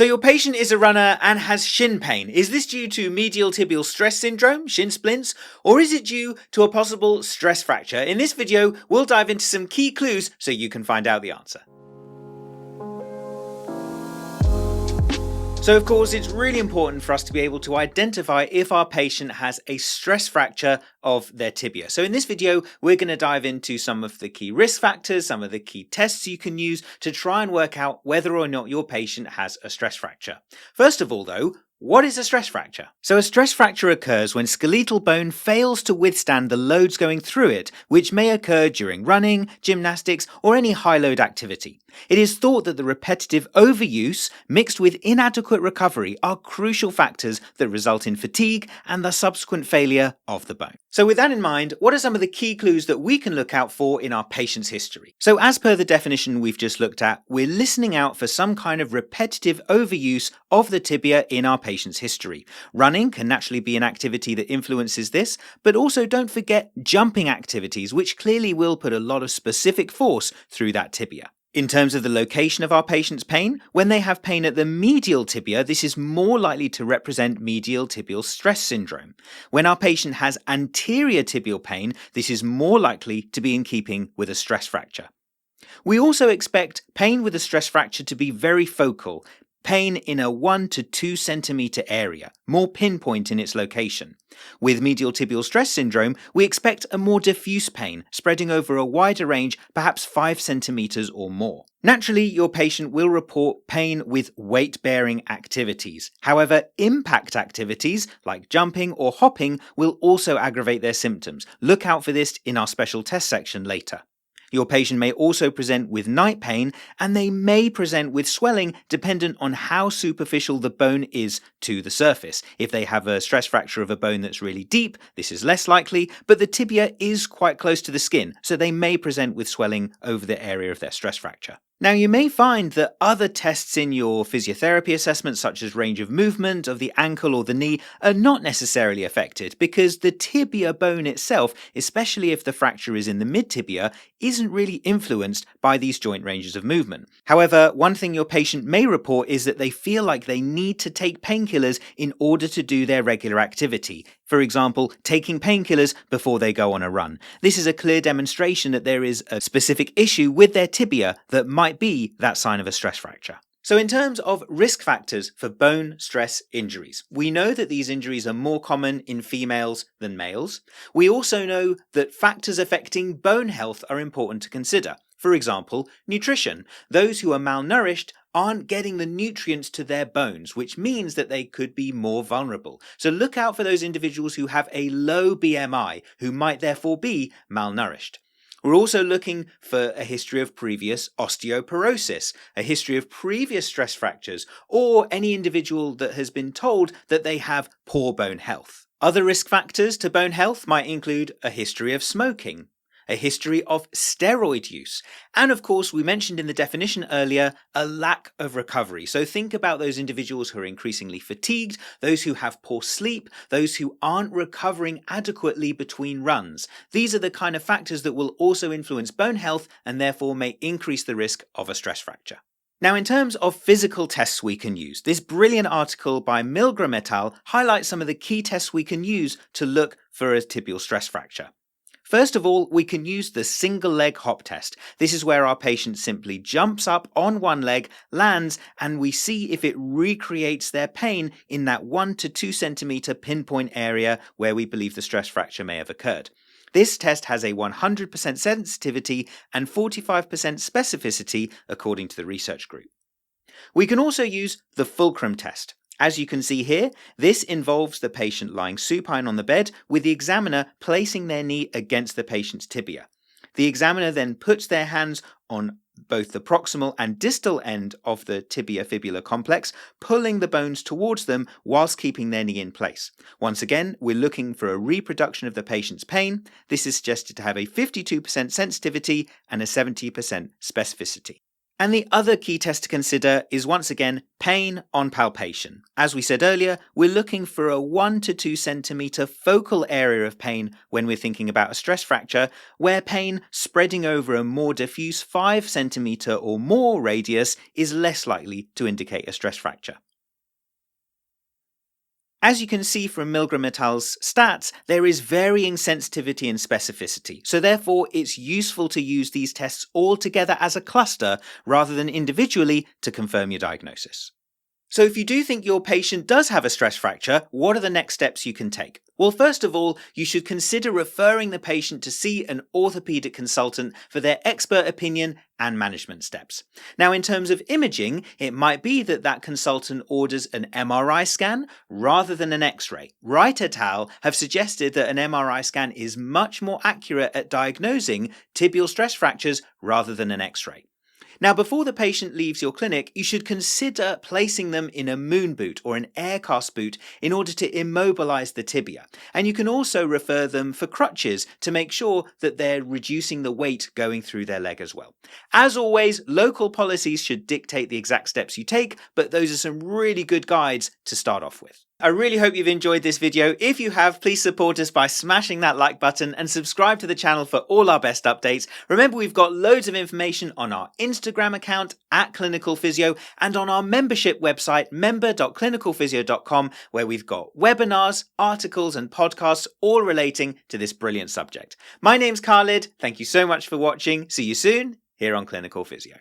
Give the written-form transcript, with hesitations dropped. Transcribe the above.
So your patient is a runner and has shin pain. Is this due to medial tibial stress syndrome, shin splints, or is it due to a possible stress fracture? In this video, we'll dive into some key clues so you can find out the answer. So of course, it's really important for us to be able to identify if our patient has a stress fracture of their tibia. So in this video, we're going to dive into some of the key risk factors, some of the key tests you can use to try and work out whether or not your patient has a stress fracture. First of all though, what is a stress fracture? So a stress fracture occurs when skeletal bone fails to withstand the loads going through it, which may occur during running, gymnastics, or any high load activity. It is thought that the repetitive overuse mixed with inadequate recovery are crucial factors that result in fatigue and the subsequent failure of the bone. So with that in mind, what are some of the key clues that we can look out for in our patient's history? So as per the definition we've just looked at, we're listening out for some kind of repetitive overuse of the tibia in our patient's history. Running can naturally be an activity that influences this, but also don't forget jumping activities, which clearly will put a lot of specific force through that tibia. In terms of the location of our patient's pain, when they have pain at the medial tibia, this is more likely to represent medial tibial stress syndrome. When our patient has anterior tibial pain, this is more likely to be in keeping with a stress fracture. We also expect pain with a stress fracture to be very focal, pain in a 1 to 2 centimeter area, more pinpoint in its location. With medial tibial stress syndrome, we expect a more diffuse pain, spreading over a wider range, perhaps 5 centimeters or more. Naturally, your patient will report pain with weight-bearing activities. However, impact activities, like jumping or hopping, will also aggravate their symptoms. Look out for this in our special test section later. Your patient may also present with night pain, and they may present with swelling dependent on how superficial the bone is to the surface. If they have a stress fracture of a bone that's really deep, this is less likely, but the tibia is quite close to the skin, so they may present with swelling over the area of their stress fracture. Now, you may find that other tests in your physiotherapy assessment, such as range of movement of the ankle or the knee, are not necessarily affected because the tibia bone itself, especially if the fracture is in the mid-tibia, isn't really influenced by these joint ranges of movement. However, one thing your patient may report is that they feel like they need to take painkillers in order to do their regular activity. For example, taking painkillers before they go on a run. This is a clear demonstration that there is a specific issue with their tibia that might be that sign of a stress fracture. So in terms of risk factors for bone stress injuries, we know that these injuries are more common in females than males. We also know that factors affecting bone health are important to consider. For example, nutrition. Those who are malnourished aren't getting the nutrients to their bones, which means that they could be more vulnerable. So look out for those individuals who have a low BMI, who might therefore be malnourished. We're also looking for a history of previous osteoporosis, a history of previous stress fractures, or any individual that has been told that they have poor bone health. Other risk factors to bone health might include a history of smoking, a history of steroid use, and of course, we mentioned in the definition earlier, a lack of recovery. So think about those individuals who are increasingly fatigued, those who have poor sleep, those who aren't recovering adequately between runs. These are the kind of factors that will also influence bone health and therefore may increase the risk of a stress fracture. Now, in terms of physical tests we can use, this brilliant article by Milgram et al. Highlights some of the key tests we can use to look for a tibial stress fracture. First of all, we can use the single leg hop test. This is where our patient simply jumps up on one leg, lands, and we see if it recreates their pain in that 1 to 2 centimeter pinpoint area where we believe the stress fracture may have occurred. This test has a 100% sensitivity and 45% specificity according to the research group. We can also use the fulcrum test. As you can see here, this involves the patient lying supine on the bed with the examiner placing their knee against the patient's tibia. The examiner then puts their hands on both the proximal and distal end of the tibia-fibula complex, pulling the bones towards them whilst keeping their knee in place. Once again, we're looking for a reproduction of the patient's pain. This is suggested to have a 52% sensitivity and a 70% specificity. And the other key test to consider is once again pain on palpation. As we said earlier, we're looking for a 1 to 2 centimeter focal area of pain when we're thinking about a stress fracture, where pain spreading over a more diffuse 5 centimeter or more radius is less likely to indicate a stress fracture. As you can see from Milgram et al.'s stats, there is varying sensitivity and specificity, so therefore it's useful to use these tests all together as a cluster rather than individually to confirm your diagnosis. So if you do think your patient does have a stress fracture, what are the next steps you can take? Well, first of all, you should consider referring the patient to see an orthopedic consultant for their expert opinion and management steps. Now, in terms of imaging, it might be that consultant orders an MRI scan rather than an X-ray. Wright et al. Have suggested that an MRI scan is much more accurate at diagnosing tibial stress fractures rather than an X-ray. Now, before the patient leaves your clinic, you should consider placing them in a moon boot or an air cast boot in order to immobilize the tibia. And you can also refer them for crutches to make sure that they're reducing the weight going through their leg as well. As always, local policies should dictate the exact steps you take, but those are some really good guides to start off with. I really hope you've enjoyed this video. If you have, please support us by smashing that like button and subscribe to the channel for all our best updates. Remember, we've got loads of information on our Instagram account @ClinicalPhysio and on our membership website member.clinicalphysio.com, where we've got webinars, articles and podcasts all relating to this brilliant subject. My name's Khalid. Thank you so much for watching. See you soon here on Clinical Physio.